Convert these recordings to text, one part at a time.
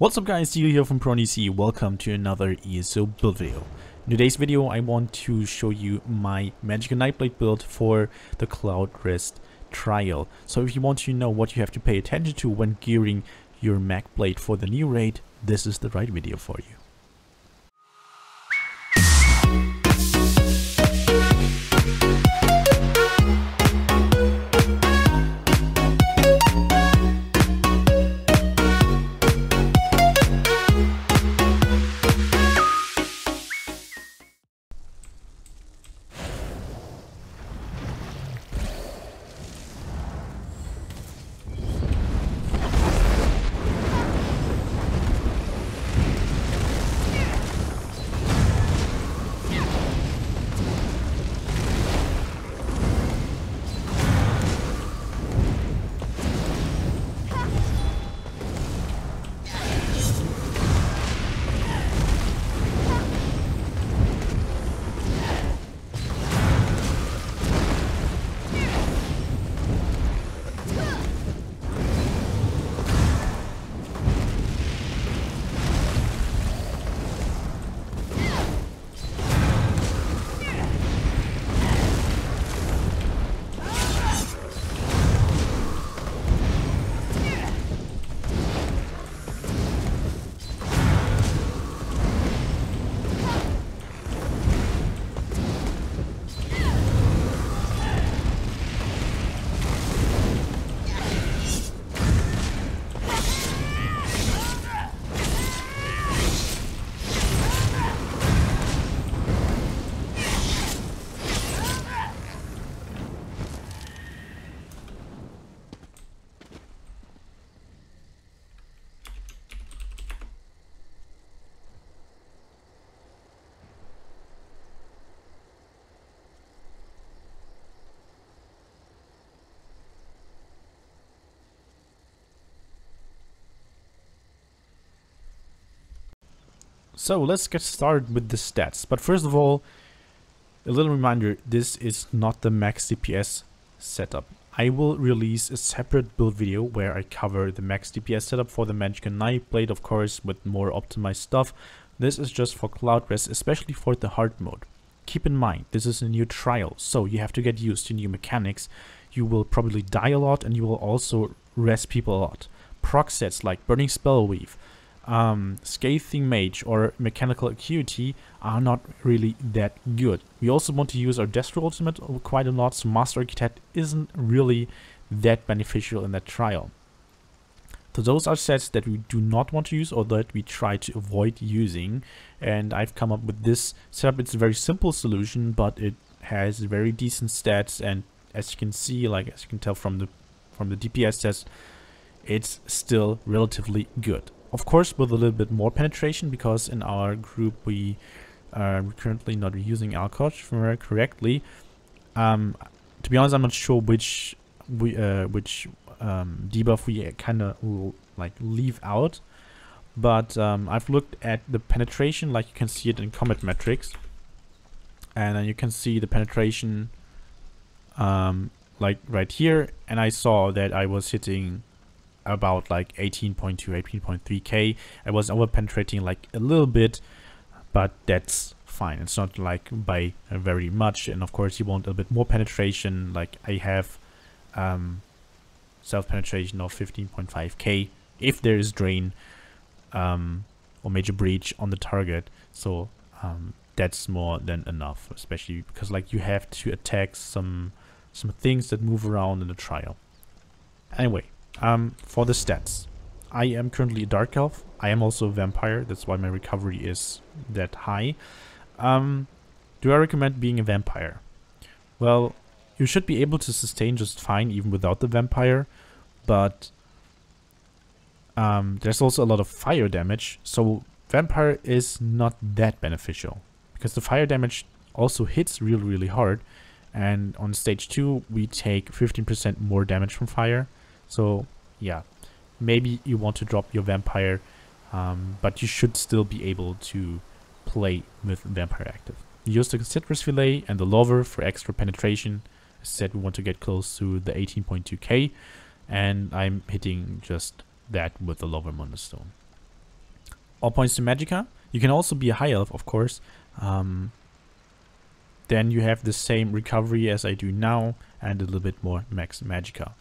What's up guys, Dio here from ProNDC. Welcome to another ESO build video. In today's video I want to show you my Magicka Nightblade build for the Cloudrest trial. So if you want to know what you have to pay attention to when gearing your Mag Blade for the new raid, this is the right video for you. So let's get started with the stats. But first of all, a little reminder, this is not the max DPS setup. I will release a separate build video where I cover the max DPS setup for the Magicka Nightblade, of course, with more optimized stuff. This is just for Cloudrest, especially for the hard mode. Keep in mind, this is a new trial, so you have to get used to new mechanics. You will probably die a lot and you will also rest people a lot. Proc sets like Burning Spell Weave, Scathing Mage or Mechanical Acuity are not really that good. We also want to use our Destro Ultimate quite a lot, so Master Architect isn't really that beneficial in that trial. So those are sets that we do not want to use or that we try to avoid using, and I've come up with this setup. It's a very simple solution, but it has very decent stats, and as you can see, as you can tell from the DPS test, it's still relatively good. Of course, with a little bit more penetration, because in our group we are currently not using Alkosh correctly. To be honest, I'm not sure which debuff we kind of leave out, but I've looked at the penetration, like you can see it in combat metrics, and then you can see the penetration like right here, and I saw that I was hitting about like 18.2, 18.3k. I was over penetrating like a little bit, but that's fine. It's not like by very much, and of course you want a bit more penetration. Like I have self penetration of 15.5k if there is drain or major breach on the target, so that's more than enough, especially because like you have to attack some things that move around in the trial. Anyway, for the stats, I am currently a Dark Elf. I am also a Vampire, that's why my recovery is that high. Do I recommend being a Vampire? Well, you should be able to sustain just fine even without the Vampire, but there's also a lot of fire damage, so Vampire is not that beneficial, because the fire damage also hits really hard, and on stage 2 we take 15% more damage from fire. So yeah, maybe you want to drop your Vampire, but you should still be able to play with Vampire active. Use the Citrus Fillet and the Lover for extra penetration. As said, we want to get close to the 18.2k, and I'm hitting just that with the Lover Moonstone. All points to Magicka. You can also be a high elf, of course. Then you have the same recovery as I do now, and a little bit more max Magicka.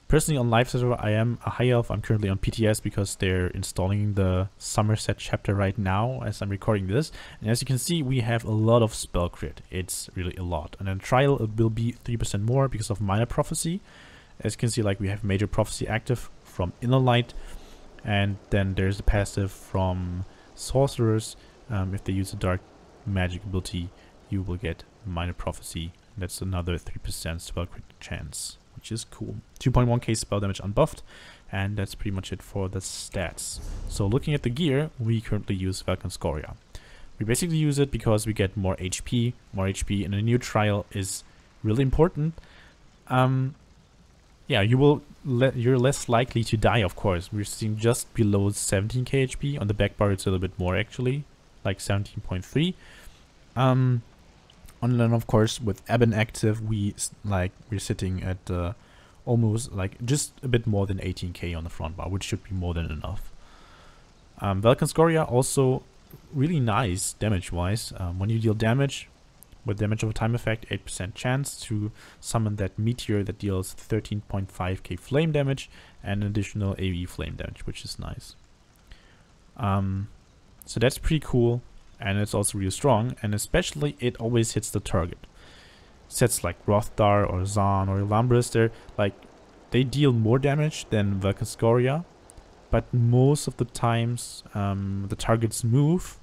Personally, on live server, I am a high elf. I'm currently on PTS because they're installing the Summerset chapter right now as I'm recording this. And as you can see, we have a lot of spell crit. It's really a lot. And then trial, it will be 3% more because of minor prophecy. As you can see, like, we have major prophecy active from Inner Light, and then there's a passive from sorcerers. If they use a dark magic ability, you will get minor prophecy. That's another 3% spell crit chance, which is cool. 2.1k spell damage unbuffed, and that's pretty much it for the stats. So looking at the gear, we currently use Veteran Cloudrest. We basically use it because we get more HP. More HP in a new trial is really important. Yeah, you're less likely to die, of course. We're seeing just below 17k HP. On the back bar, it's a little bit more actually, like 17.3. And then, of course, with Eben active, we're sitting at almost like just a bit more than 18k on the front bar, which should be more than enough. Veteran Cloudrest also really nice damage-wise. When you deal damage, with damage over time effect, 8% chance to summon that meteor that deals 13.5k flame damage and additional AoE flame damage, which is nice. So that's pretty cool, and it's also really strong, and especially it always hits the target. Sets like Rothdar or Zahn or Lambris, they deal more damage than Veteran Cloudrest, but most of the times the targets move,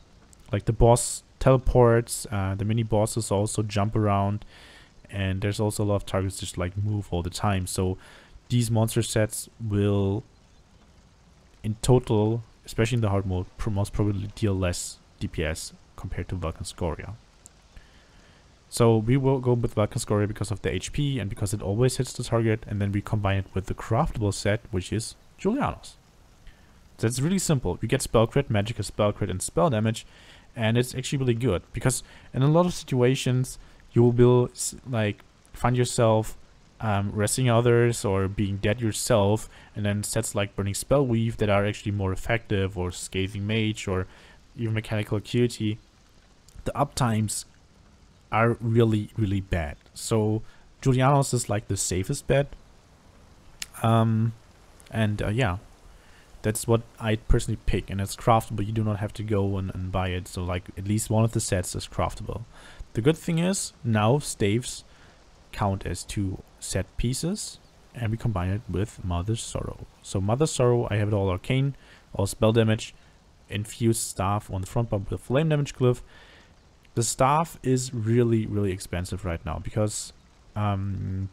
like the boss teleports, the mini bosses also jump around, and there's also a lot of targets just like move all the time. So these monster sets will in total, especially in the hard mode, most probably deal less DPS compared to Veteran Cloudrest. So we will go with Veteran Cloudrest because of the HP and because it always hits the target, and then we combine it with the craftable set, which is Julianos. So it's really simple. You get spell crit, Magicka spell crit, and spell damage, and it's actually really good because in a lot of situations you will find yourself resting others or being dead yourself, and then sets like Burning Spell Weave that are actually more effective, or Scathing Mage, or even Mechanical Acuity, the uptimes are really, really bad. So Julianos is like the safest bet. Yeah, that's what I personally pick, and it's craftable. You do not have to go and buy it, so like at least one of the sets is craftable. The good thing is now staves count as 2 set pieces, and we combine it with Mother's Sorrow. So Mother's Sorrow, I have it all arcane, all spell damage, infused staff on the front bar with flame damage glyph. The staff is really, really expensive right now because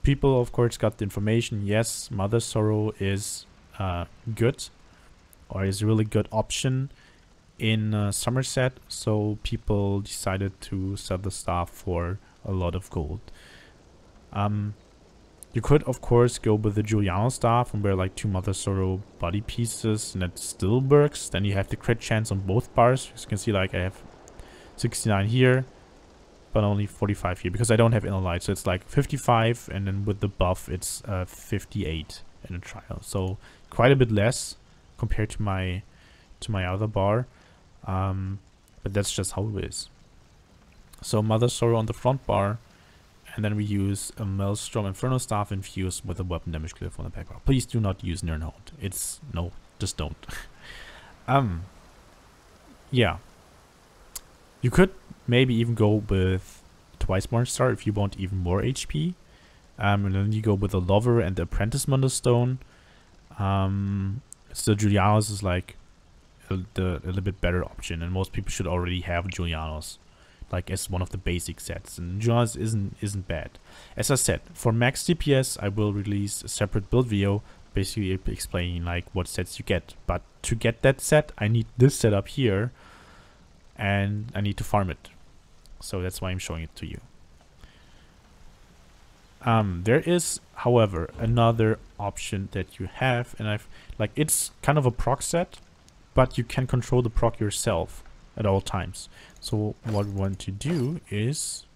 people of course got the information, yes, Mother's Sorrow is good, or is a really good option in Summerset, so people decided to sell the staff for a lot of gold. You could of course go with the Julianos staff and wear like 2 Mother's Sorrow body pieces, and that still works. Then you have the crit chance on both bars. As you can see, like I have 69 here, but only 45 here because I don't have Inner Light, so it's like 55, and then with the buff it's 58 in a trial, so quite a bit less compared to my other bar, but that's just how it is. So Mother's Sorrow on the front bar, and then we use a Maelstrom Inferno Staff infused with a weapon damage glyph on the back bar. Please do not use Nirnhold. No, just don't. Yeah. You could maybe even go with twice more star if you want even more HP. And then you go with the Lover and the Apprentice Stone. So Julianos is like a little bit better option, and most people should already have Julianos like as one of the basic sets, and Julianos isn't bad. As I said, for max DPS I will release a separate build video basically explaining like what sets you get, but to get that set I need this setup here, and I need to farm it, so that's why I'm showing it to you. There is, however, another option that you have, and it's kind of a proc set, but you can control the proc yourself at all times. So what we want to do is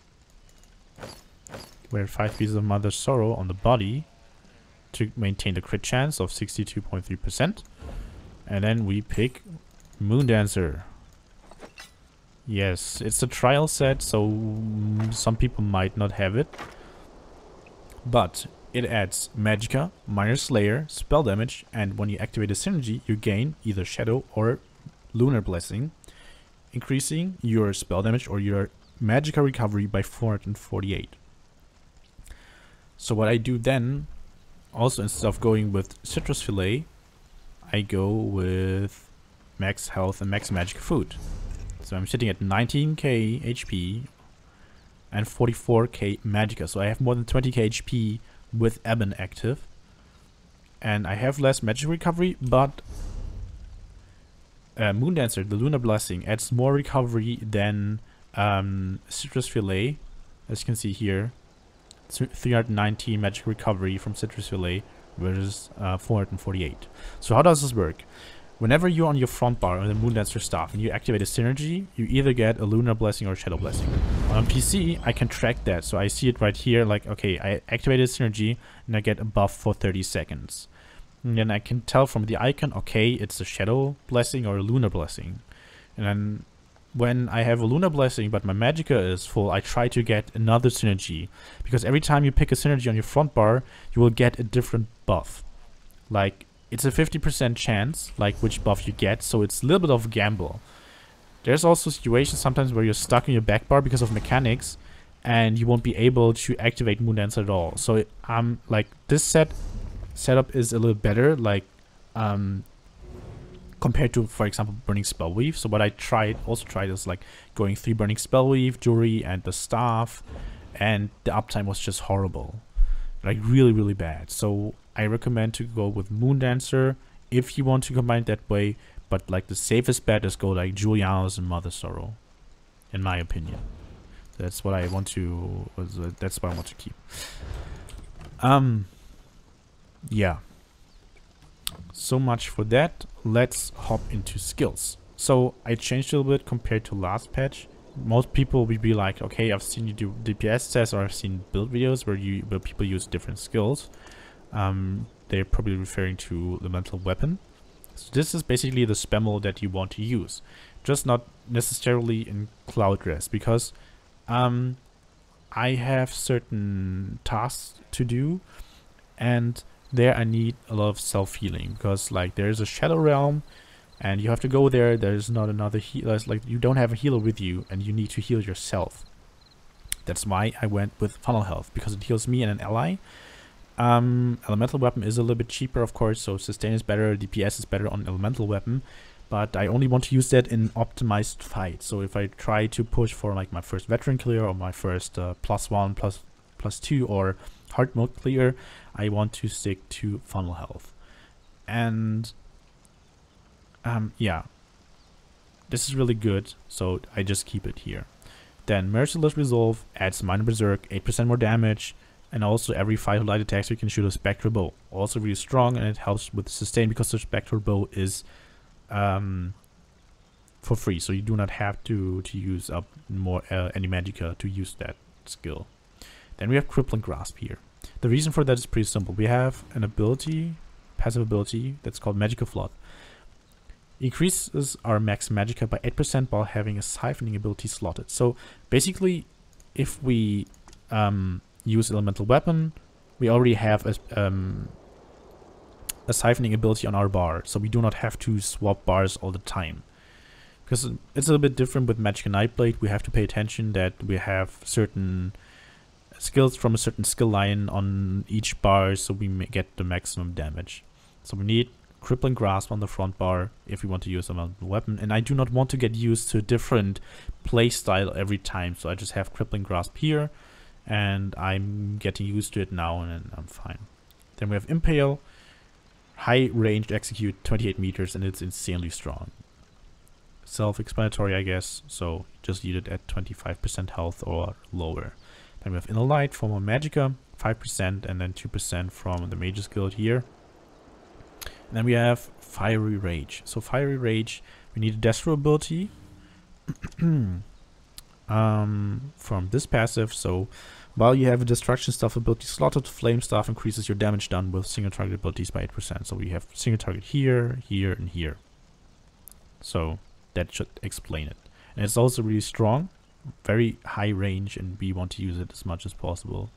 wear 5 pieces of Mother's Sorrow on the body to maintain the crit chance of 62.3%, and then we pick Moondancer. Yes, it's a trial set, so some people might not have it. But it adds Magicka, Minor Slayer, spell damage, and when you activate a synergy, you gain either Shadow or Lunar Blessing, increasing your spell damage or your Magicka recovery by 448. So what I do then, also instead of going with Citrus Fillet, I go with max health and max magic food. So I'm sitting at 19k HP and 44k Magicka. So I have more than 20k HP with Ebon active. And I have less magic recovery, but Moondancer, the Lunar Blessing, adds more recovery than Citrus Fillet. As you can see here, 319 magic recovery from Citrus Fillet versus 448. So how does this work? Whenever you're on your front bar on the Moondancer staff and you activate a synergy, you either get a Lunar Blessing or a Shadow Blessing. On PC, I can track that, so I see it right here, like, okay, I activated synergy and I get a buff for 30 seconds. And then I can tell from the icon, okay, it's a Shadow Blessing or a Lunar Blessing. And then when I have a Lunar Blessing but my Magicka is full, I try to get another synergy. Because every time you pick a synergy on your front bar, you will get a different buff. Like, it's a 50% chance, like, which buff you get, so it's a little bit of a gamble. There's also situations sometimes where you're stuck in your back bar because of mechanics, and you won't be able to activate Moondancer at all. So, like, this setup is a little better, like, compared to, for example, Burning Spellweave. So what I also tried is, like, going 3 Burning Spellweave, Jury, and the Staff, and the uptime was just horrible. Like, really, really bad. So I recommend to go with Moondancer if you want to combine it that way, but like the safest bet is go like Juliana's and Mother Sorrow, in my opinion. That's what I want to. That's what I want to keep. Yeah. So much for that. Let's hop into skills. So I changed a little bit compared to last patch. Most people would be like, okay, I've seen you do DPS tests or I've seen build videos where people use different skills. They're probably referring to the Elemental Weapon. So this is basically the spell that you want to use, just not necessarily in Cloudrest, because I have certain tasks to do, and there I need a lot of self-healing, because like there's a Shadow Realm and you have to go there. There's not another healer, like you don't have a healer with you and you need to heal yourself. That's why I went with Funnel Health, because it heals me and an ally. Elemental Weapon is a little bit cheaper, of course, so sustain is better, DPS is better on Elemental Weapon, but I only want to use that in optimized fights. So if I try to push for like my first Veteran clear or my first +1, +2 or hard mode clear, I want to stick to Funnel Health. And yeah, this is really good, so I just keep it here. Then Merciless Resolve adds Minor Berserk, 8% more damage, and also every 5 light attacks you can shoot a Spectral Bow. Also really strong, and it helps with sustain because the Spectral Bow is for free, so you do not have to use up more any Magicka to use that skill. Then we have Crippling Grasp here. The reason for that is pretty simple. We have an ability, passive ability, that's called Magicka Flood. Increases our max Magicka by 8% while having a siphoning ability slotted. So basically, if we use Elemental Weapon, we already have a siphoning ability on our bar, so we do not have to swap bars all the time. Because it's a little bit different with Magicka Nightblade. We have to pay attention that we have certain skills from a certain skill line on each bar, so we may get the maximum damage. So we need Crippling Grasp on the front bar if we want to use Elemental Weapon, and I do not want to get used to a different playstyle every time, so I just have Crippling Grasp here, and I'm getting used to it now, and I'm fine. Then we have Impale, high range execute, 28 meters, and it's insanely strong. Self-explanatory, I guess, so just use it at 25% health or lower. Then we have Inner Light from our Magicka, 5%, and then 2% from the Mage's Guild here. And then we have Fiery Rage. So Fiery Rage, we need a Destro ability from this passive. So while you have a Destruction Staff ability slotted, Flame Staff increases your damage done with single target abilities by 8%. So we have single target here, here, and here. So that should explain it. And it's also really strong, very high range, and we want to use it as much as possible.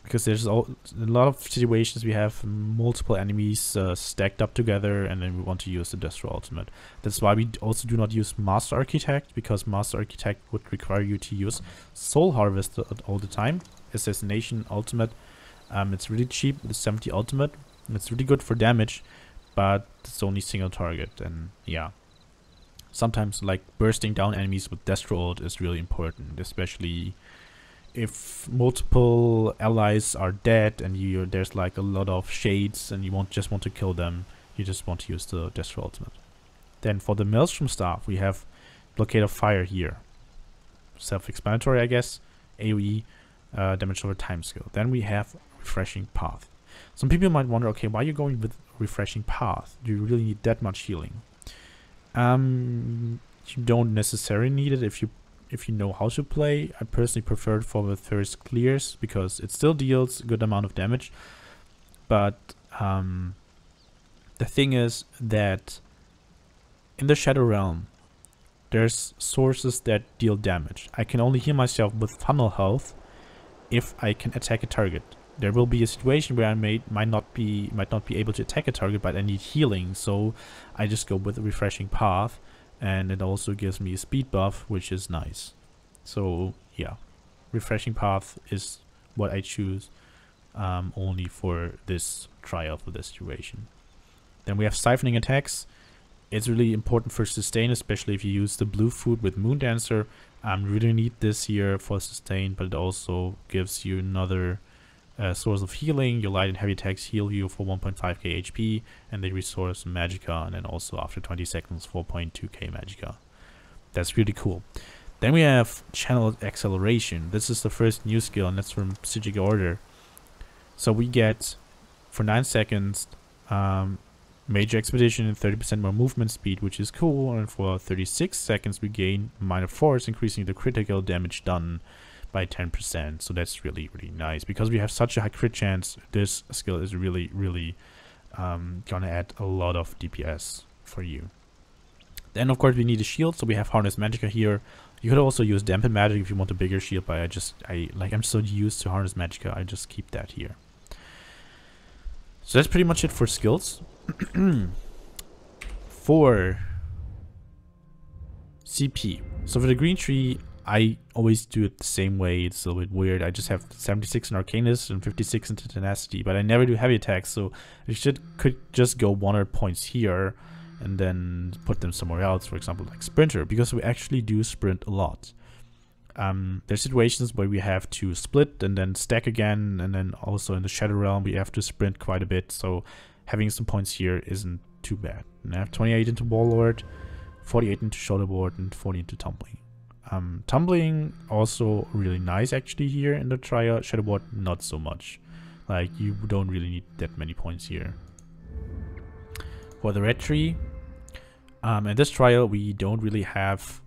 Because there's a lot of situations we have multiple enemies stacked up together, and then we want to use the Destroy Ultimate. That's why we also do not use Master Architect, because Master Architect would require you to use Soul Harvest all the time. Assassination Ultimate, it's really cheap, it's 70 Ultimate. It's really good for damage, but it's only single target, and yeah. Sometimes like bursting down enemies with Destroy Ult is really important, especially if multiple allies are dead and there's like a lot of shades and you just want to kill them, you just want to use the Destroy Ultimate. Then for the Maelstrom staff, we have Blockade of Fire here. Self-explanatory, I guess. AoE, damage over time skill. Then we have Refreshing Path. Some people might wonder, okay, why are you going with Refreshing Path? Do you really need that much healing? You don't necessarily need it if you know how to play. I personally prefer it for the first clears because it still deals a good amount of damage. But the thing is that in the Shadow Realm, there's sources that deal damage. I can only heal myself with funnel health if I can attack a target. There will be a situation where I might not be able to attack a target, but I need healing, so I just go with a Refreshing Path. And it also gives me a speed buff, which is nice. So yeah, Refreshing Path is what I choose only for this trial, for this situation. Then we have Siphoning Attacks. It's really important for sustain, especially if you use the blue food with Moondancer. Really need this here for sustain, but it also gives you another source of healing. Your light and heavy attacks heal you for 1.5k HP, and they restore some Magicka, and then also after 20 seconds 4.2k Magicka. That's really cool. Then we have Channel Acceleration. This is the first new skill, and that's from Psychic Order. So we get for 9 seconds Major Expedition and 30% more movement speed, which is cool, and for 36 seconds we gain Minor Force, increasing the critical damage done by 10%. So that's really, really nice. Because we have such a high crit chance, this skill is really, really gonna add a lot of DPS for you. Then of course we need a shield, so we have Harness Magicka here. You could also use Dampen Magic if you want a bigger shield, but I'm so used to Harness Magicka, I just keep that here. So that's pretty much it for skills. For CP, so for the green tree, I always do it the same way. It's a little bit weird. I just have 76 in Arcanist and 56 into Tenacity, but I never do heavy attacks, so I could just go 100 points here and then put them somewhere else, for example like Sprinter, because we actually do sprint a lot. There's situations where we have to split and then stack again, and then also in the Shadow Realm we have to sprint quite a bit, so having some points here isn't too bad. And I have 28 into Warlord, 48 into Shoulderboard, and 40 into Tumbling. Tumbling also really nice actually here in the trial. Shadowboard not so much. Like you don't really need that many points here. For the red tree, in this trial we don't really have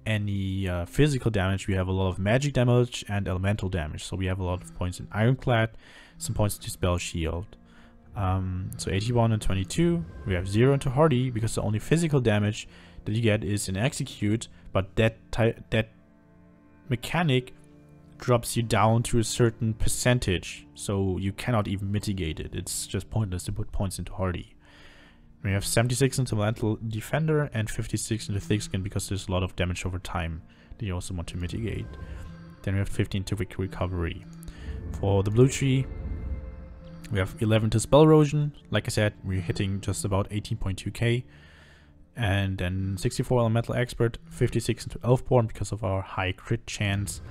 any physical damage. We have a lot of magic damage and elemental damage. So we have a lot of points in Ironclad, some points to Spell Shield. So 81 and 22. We have 0 into Hardy because the only physical damage that you get is in Execute, but that mechanic drops you down to a certain percentage, so you cannot even mitigate it. It's just pointless to put points into Hardy. We have 76 into Elemental Defender and 56 into Thick Skin because there's a lot of damage over time that you also want to mitigate. Then we have 15 to Quick Recovery. For the blue tree, we have 11 to Spell Erosion. Like I said, we're hitting just about 18.2k. And then 64 Elemental Expert, 56 into Elfborn because of our high crit chance,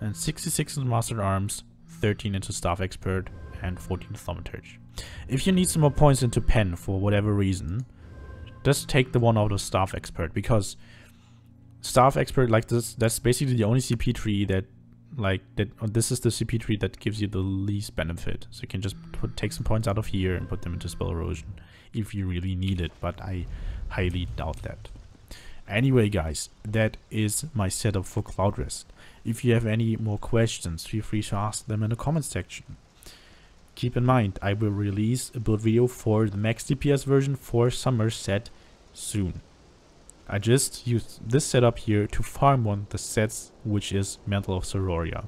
and 66 into Mastered Arms, 13 into Staff Expert, and 14 into Thaumaturge. If you need some more points into Pen for whatever reason, just take the one out of Staff Expert, because Staff Expert, like this, that's basically the only CP tree that, this is the CP tree that gives you the least benefit. So you can just take some points out of here and put them into Spell Erosion if you really need it, but I highly doubt that. Anyway guys, that is my setup for Cloudrest. If you have any more questions, feel free to ask them in the comment section. Keep in mind, I will release a build video for the max DPS version for Summerset soon. I just used this setup here to farm one of the sets, which is Mantle of Sororia.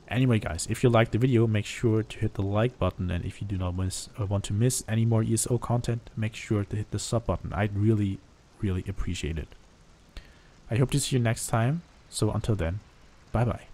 Anyway guys, if you liked the video, make sure to hit the like button, and if you do not want to miss any more ESO content, make sure to hit the sub button. I'd really appreciate it. I hope to see you next time, so until then, bye bye.